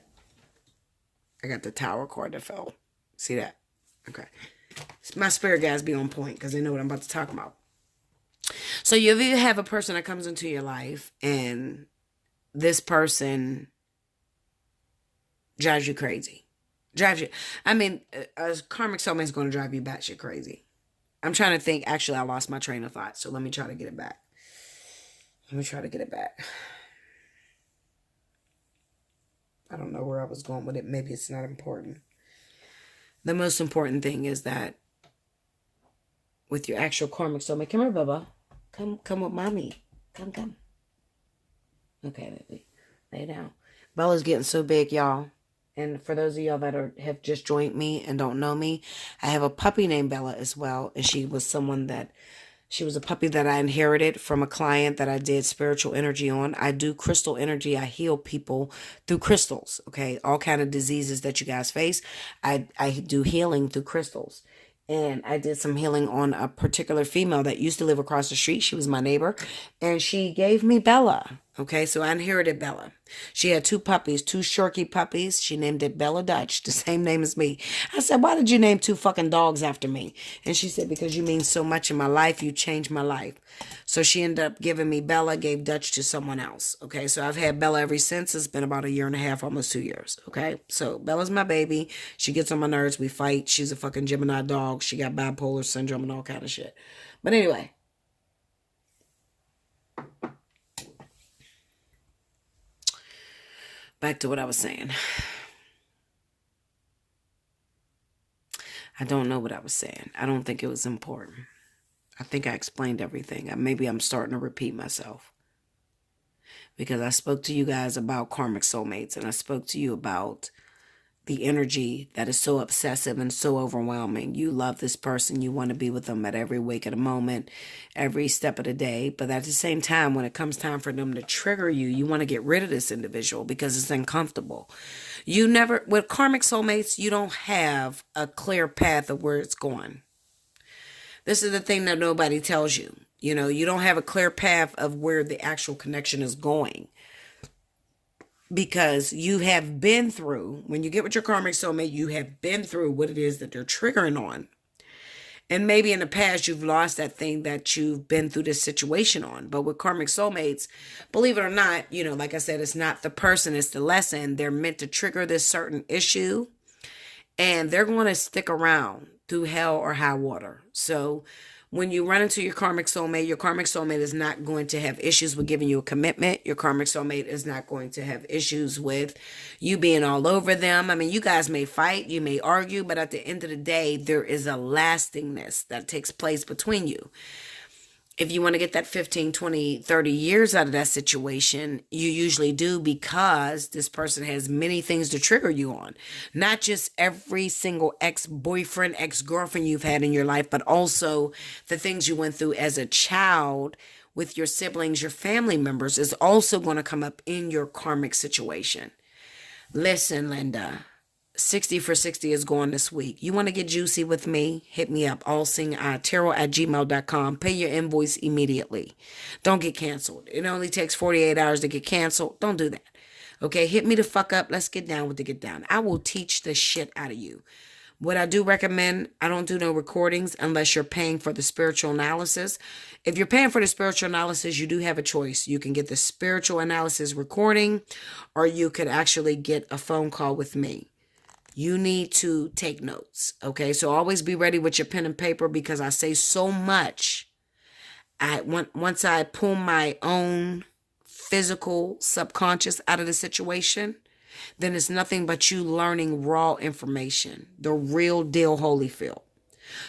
I got the tower card that fell. See that? Okay. My spirit guys be on point because they know what I'm about to talk about. So if you have a person that comes into your life and this person drives you crazy. I mean, a karmic soulmate is going to drive you batshit crazy. I'm trying to think. Actually, I lost my train of thought. So let me try to get it back. I don't know where I was going with it. Maybe it's not important. The most important thing is that with your actual karmic soulmate, come here, Bubba. Come with mommy. Come. Okay, baby. Lay down. Bella's getting so big, y'all. And for those of y'all that have just joined me and don't know me, I have a puppy named Bella as well. And she was a puppy that I inherited from a client that I did spiritual energy on. I do crystal energy. I heal people through crystals. Okay. All kind of diseases that you guys face. I do healing through crystals. And I did some healing on a particular female that used to live across the street. She was my neighbor. And she gave me Bella. Okay, so I inherited Bella. She had two puppies, two Shorky puppies. She named it Bella Dutch, the same name as me. I said, why did you name two fucking dogs after me? And she said, because you mean so much in my life, you changed my life. So she ended up giving me Bella, gave Dutch to someone else. Okay, so I've had Bella ever since. It's been about 1.5 years, almost 2 years. Okay, so Bella's my baby. She gets on my nerves. We fight. She's a fucking Gemini dog. She got bipolar syndrome and all kind of shit. But anyway. Back to what I was saying. I don't know what I was saying. I don't think it was important. I think I explained everything. Maybe I'm starting to repeat myself. Because I spoke to you guys about karmic soulmates, and I spoke to you about the energy that is so obsessive and so overwhelming. You love this person. You want to be with them at every wake of the moment, every step of the day. But at the same time, when it comes time for them to trigger you, you want to get rid of this individual because it's uncomfortable. With karmic soulmates, you don't have a clear path of where it's going. This is the thing that nobody tells you. You don't have a clear path of where the actual connection is going. Because you have been through, when you get with your karmic soulmate, you have been through what it is that they're triggering on. And maybe in the past, you've lost that thing that you've been through this situation on. But with karmic soulmates, believe it or not, like I said, it's not the person, it's the lesson. They're meant to trigger this certain issue. And they're going to stick around through hell or high water. So when you run into your karmic soulmate is not going to have issues with giving you a commitment. Your karmic soulmate is not going to have issues with you being all over them. I mean, you guys may fight, you may argue, but at the end of the day, there is a lastingness that takes place between you. If you want to get that 15, 20, 30 years out of that situation, you usually do, because this person has many things to trigger you on. Not just every single ex-boyfriend, ex-girlfriend you've had in your life, but also the things you went through as a child with your siblings, your family members is also going to come up in your karmic situation. Listen, Linda. 60 for 60 is going this week. You want to get juicy with me? Hit me up. Allseeingeyetarot@gmail.com. Pay your invoice immediately. Don't get canceled. It only takes 48 hours to get canceled. Don't do that. Okay, hit me the fuck up. Let's get down with the get down. I will teach the shit out of you. What I do recommend, I don't do no recordings unless you're paying for the spiritual analysis. If you're paying for the spiritual analysis, you do have a choice. You can get the spiritual analysis recording, or you could actually get a phone call with me. You need to take notes, okay? So always be ready with your pen and paper, because I say so much. Once I pull my own physical subconscious out of the situation, then it's nothing but you learning raw information, the real deal Holyfield.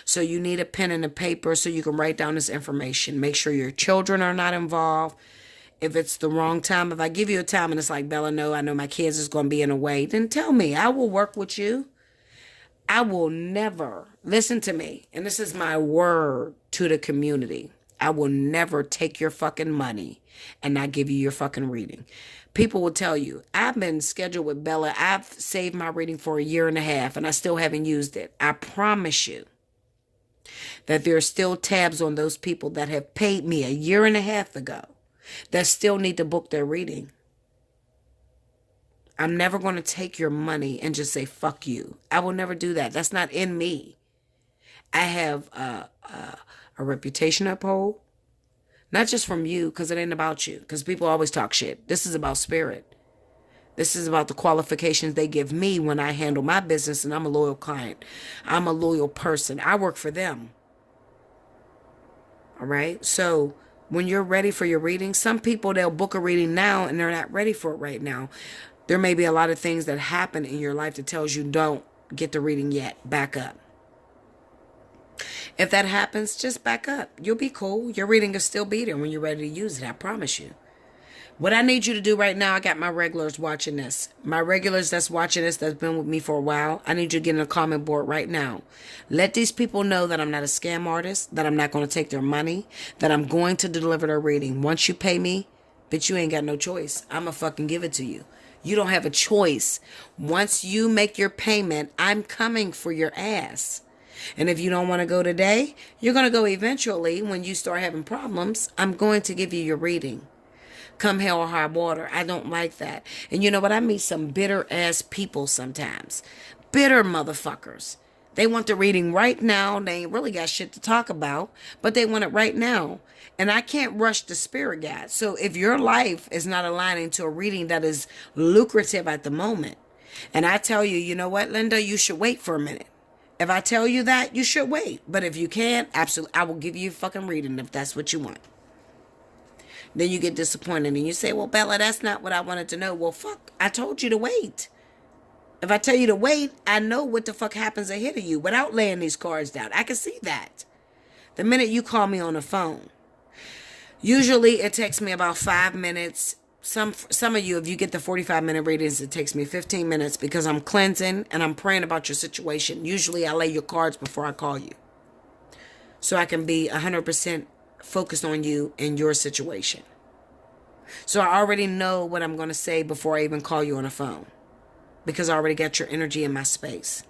So you need a pen and a paper so you can write down this information. Make sure your children are not involved. If it's the wrong time, if I give you a time and it's like, Bella, no, I know my kids is going to be in a way, then tell me. I will work with you. I will never, listen to me, and this is my word to the community, I will never take your fucking money and not give you your fucking reading. People will tell you, I've been scheduled with Bella. I've saved my reading for 1.5 years and I still haven't used it. I promise you that there are still tabs on those people that have paid me 1.5 years ago that still need to book their reading. I'm never going to take your money and just say, fuck you. I will never do that. That's not in me. I have a reputation to uphold. Not just from you, because it ain't about you. Because people always talk shit. This is about spirit. This is about the qualifications they give me when I handle my business, and I'm a loyal client. I'm a loyal person. I work for them. All right? So when you're ready for your reading, some people, they'll book a reading now and they're not ready for it right now. There may be a lot of things that happen in your life that tells you don't get the reading yet. Back up. If that happens, just back up. You'll be cool. Your reading will still be there when you're ready to use it. I promise you. What I need you to do right now, I got my regulars watching this. My regulars that's watching this, that's been with me for a while, I need you to get in a comment board right now. Let these people know that I'm not a scam artist, that I'm not going to take their money, that I'm going to deliver their reading. Once you pay me, bitch, you ain't got no choice. I'm going to fucking give it to you. You don't have a choice. Once you make your payment, I'm coming for your ass. And if you don't want to go today, you're going to go eventually when you start having problems. I'm going to give you your reading. come hell or high water. I don't like that. And you know what? I meet some bitter ass people sometimes. Bitter motherfuckers. They want the reading right now. They ain't really got shit to talk about, but they want it right now. And I can't rush the spirit guide. So if your life is not aligning to a reading that is lucrative at the moment, and I tell you, you know what, Linda, you should wait for a minute. If I tell you that, you should wait. But if you can't, absolutely, I will give you a fucking reading if that's what you want. Then you get disappointed and you say, well, Bella, that's not what I wanted to know. Well, fuck, I told you to wait. If I tell you to wait, I know what the fuck happens ahead of you without laying these cards down. I can see that. The minute you call me on the phone, usually it takes me about 5 minutes. Some of you, if you get the 45-minute readings, it takes me 15 minutes because I'm cleansing and I'm praying about your situation. Usually I lay your cards before I call you, so I can be 100% focused on you and your situation. So I already know what I'm going to say before I even call you on the phone, because I already got your energy in my space.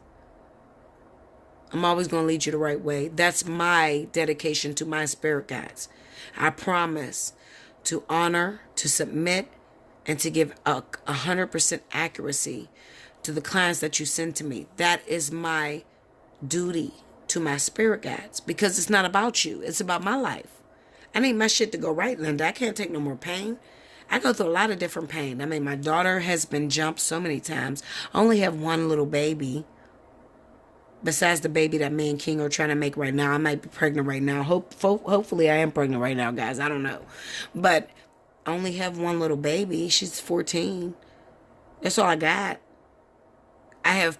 I'm always going to lead you the right way. That's my dedication to my spirit guides. I promise to honor, to submit, and to give 100% accuracy to the clients that you send to me. That is my duty to my spirit guides, because it's not about you. It's about my life. I need my shit to go right, Linda. I can't take no more pain. I go through a lot of different pain. I mean, my daughter has been jumped so many times. I only have one little baby. Besides the baby that me and King are trying to make right now. I might be pregnant right now. Hopefully I am pregnant right now, guys. I don't know. But I only have one little baby. She's 14. That's all I got. I have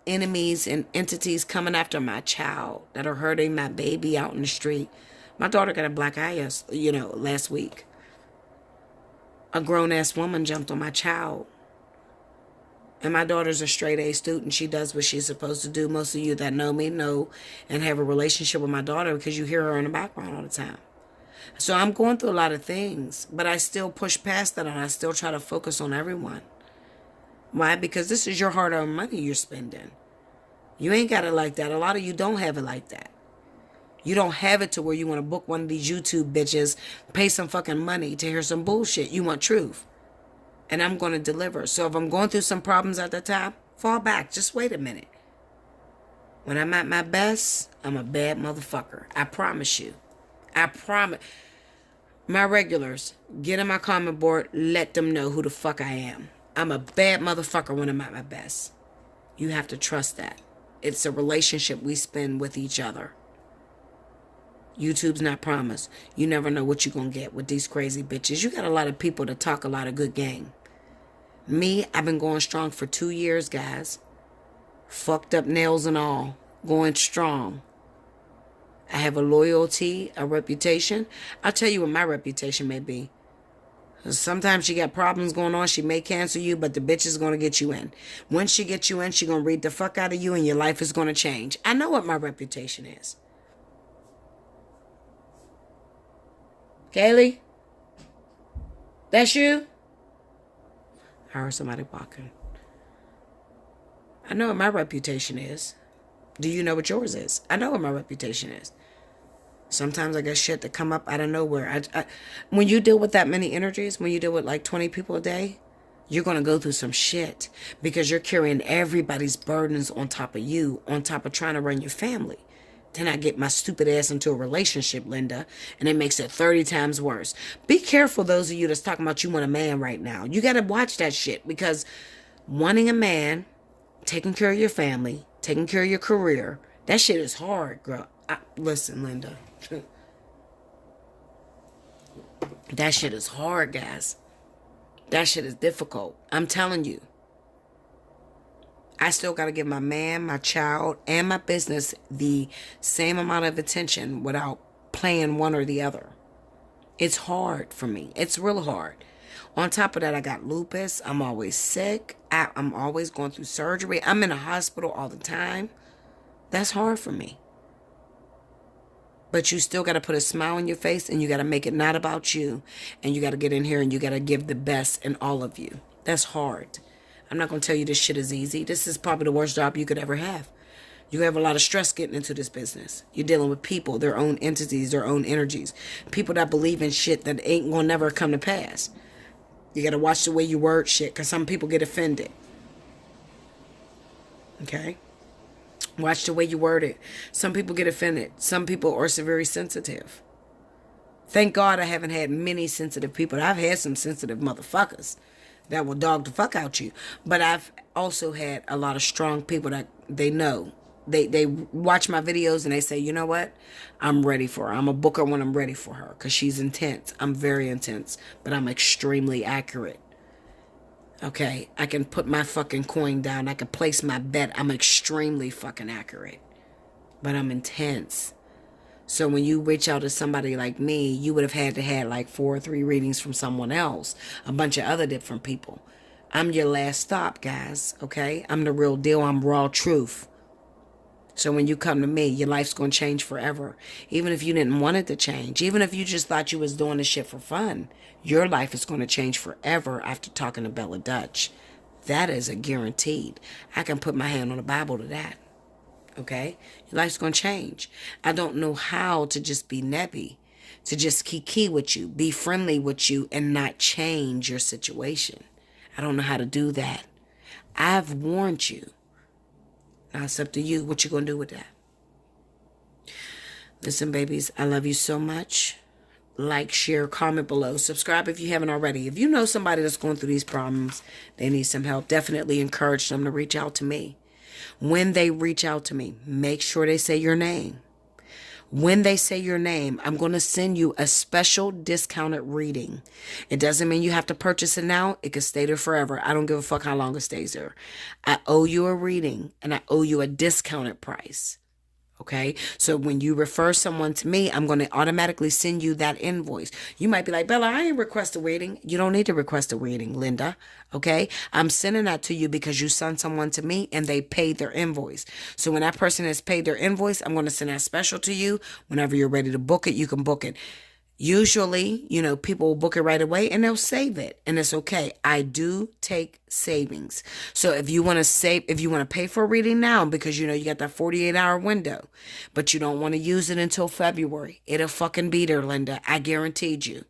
enemies and entities coming after my child that are hurting my baby out in the street. My daughter got a black eye, last week. A grown-ass woman jumped on my child. And my daughter's a straight-A student. She does what she's supposed to do. Most of you that know me know and have a relationship with my daughter because you hear her in the background all the time. So I'm going through a lot of things, but I still push past that and I still try to focus on everyone. Why? Because this is your hard-earned money you're spending. You ain't got it like that. A lot of you don't have it like that. You don't have it to where you want to book one of these YouTube bitches, pay some fucking money to hear some bullshit. You want truth. And I'm going to deliver. So if I'm going through some problems at the time, fall back. Just wait a minute. When I'm at my best, I'm a bad motherfucker. I promise you. I promise. My regulars, get in my comment board. Let them know who the fuck I am. I'm a bad motherfucker when I'm at my best. You have to trust that. It's a relationship we spend with each other. YouTube's not promised. You never know what you're going to get with these crazy bitches. You got a lot of people that talk a lot of good game. Me, I've been going strong for 2 years, guys. Fucked up nails and all. Going strong. I have a loyalty, a reputation. I'll tell you what my reputation may be. Sometimes she got problems going on. She may cancel you, but the bitch is going to get you in. When she gets you in, she going to read the fuck out of you and your life is going to change. I know what my reputation is. Kaylee? That's you? I heard somebody walking. I know what my reputation is. Do you know what yours is? I know what my reputation is. Sometimes I get shit that come up out of nowhere. When you deal with that many energies, when you deal with like 20 people a day, you're going to go through some shit because you're carrying everybody's burdens on top of you, on top of trying to run your family. Then I get my stupid ass into a relationship, Linda, and it makes it 30 times worse. Be careful, those of you that's talking about you want a man right now. You got to watch that shit, because wanting a man, taking care of your family, taking care of your career, that shit is hard, girl. Listen, Linda. That shit is hard, guys. That shit is difficult. I'm telling you. I still got to give my man, my child, and my business the same amount of attention without playing one or the other. It's hard for me. It's real hard. On top of that, I got lupus. I'm always sick. I'm always going through surgery. I'm in a hospital all the time. That's hard for me. But you still got to put a smile on your face, and you got to make it not about you. And you got to get in here and you got to give the best in all of you. That's hard. I'm not going to tell you this shit is easy. This is probably the worst job you could ever have. You have a lot of stress getting into this business. You're dealing with people, their own entities, their own energies. People that believe in shit that ain't gonna never come to pass. You gotta watch the way you word shit, because some people get offended. Okay? Watch the way you word it. Some people get offended. Some people are very sensitive. Thank God I haven't had many sensitive people. I've had some sensitive motherfuckers that will dog the fuck out you. But I've also had a lot of strong people that they know. They watch my videos and they say, you know what? I'm ready for her. I'm a booker when I'm ready for her, because she's intense. I'm very intense, but I'm extremely accurate. Okay? I can put my fucking coin down. I can place my bet. I'm extremely fucking accurate, but I'm intense. So when you reach out to somebody like me, you would have had to have like 4 or 3 readings from someone else, a bunch of other different people. I'm your last stop, guys, okay? I'm the real deal. I'm raw truth. So when you come to me, your life's going to change forever. Even if you didn't want it to change, even if you just thought you was doing this shit for fun, your life is going to change forever after talking to Bella Dutch. That is a guaranteed. I can put my hand on the Bible to that. Okay? Your life's going to change. I don't know how to just be neppy, to just kiki with you, be friendly with you, and not change your situation. I don't know how to do that. I've warned you. Now it's up to you. What you going to do with that? Listen, babies, I love you so much. Like, share, comment below. Subscribe if you haven't already. If you know somebody that's going through these problems, they need some help, definitely encourage them to reach out to me. When they reach out to me, make sure they say your name. When they say your name, I'm going to send you a special discounted reading. It doesn't mean you have to purchase it now. It could stay there forever. I don't give a fuck how long it stays there. I owe you a reading, and I owe you a discounted price. Okay? So when you refer someone to me, I'm going to automatically send you that invoice. You might be like, Bella, I ain't request a reading. You don't need to request a reading, Linda. Okay? I'm sending that to you because you sent someone to me and they paid their invoice. So when that person has paid their invoice, I'm going to send that special to you. Whenever you're ready to book it, you can book it. Usually, people will book it right away and they'll save it. And it's okay. I do take savings. So if you want to save, if you want to pay for a reading now, because you got that 48-hour window, but you don't want to use it until February, it'll fucking be there, Linda. I guaranteed you.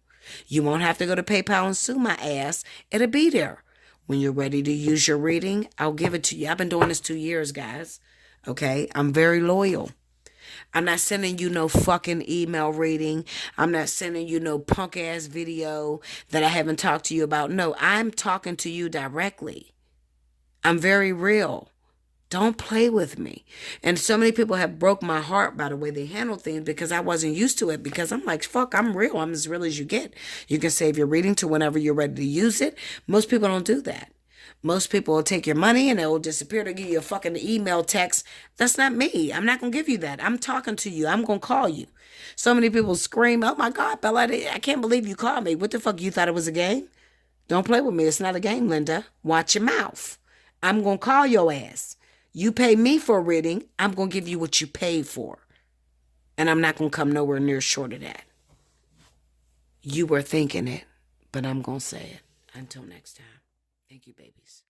You won't have to go to PayPal and sue my ass. It'll be there. When you're ready to use your reading, I'll give it to you. I've been doing this 2 years, guys. Okay? I'm very loyal. I'm not sending you no fucking email reading. I'm not sending you no punk ass video that I haven't talked to you about. No, I'm talking to you directly. I'm very real. Don't play with me. And so many people have broke my heart by the way they handle things, because I wasn't used to it, because I'm like, fuck, I'm real. I'm as real as you get. You can save your reading to whenever you're ready to use it. Most people don't do that. Most people will take your money and it will disappear to give you a fucking email text. That's not me. I'm not going to give you that. I'm talking to you. I'm going to call you. So many people scream, oh my God, Bella, I can't believe you called me. What the fuck? You thought it was a game? Don't play with me. It's not a game, Linda. Watch your mouth. I'm going to call your ass. You pay me for a reading. I'm going to give you what you paid for. And I'm not going to come nowhere near short of that. You were thinking it, but I'm going to say it. Until next time. Thank you, babies.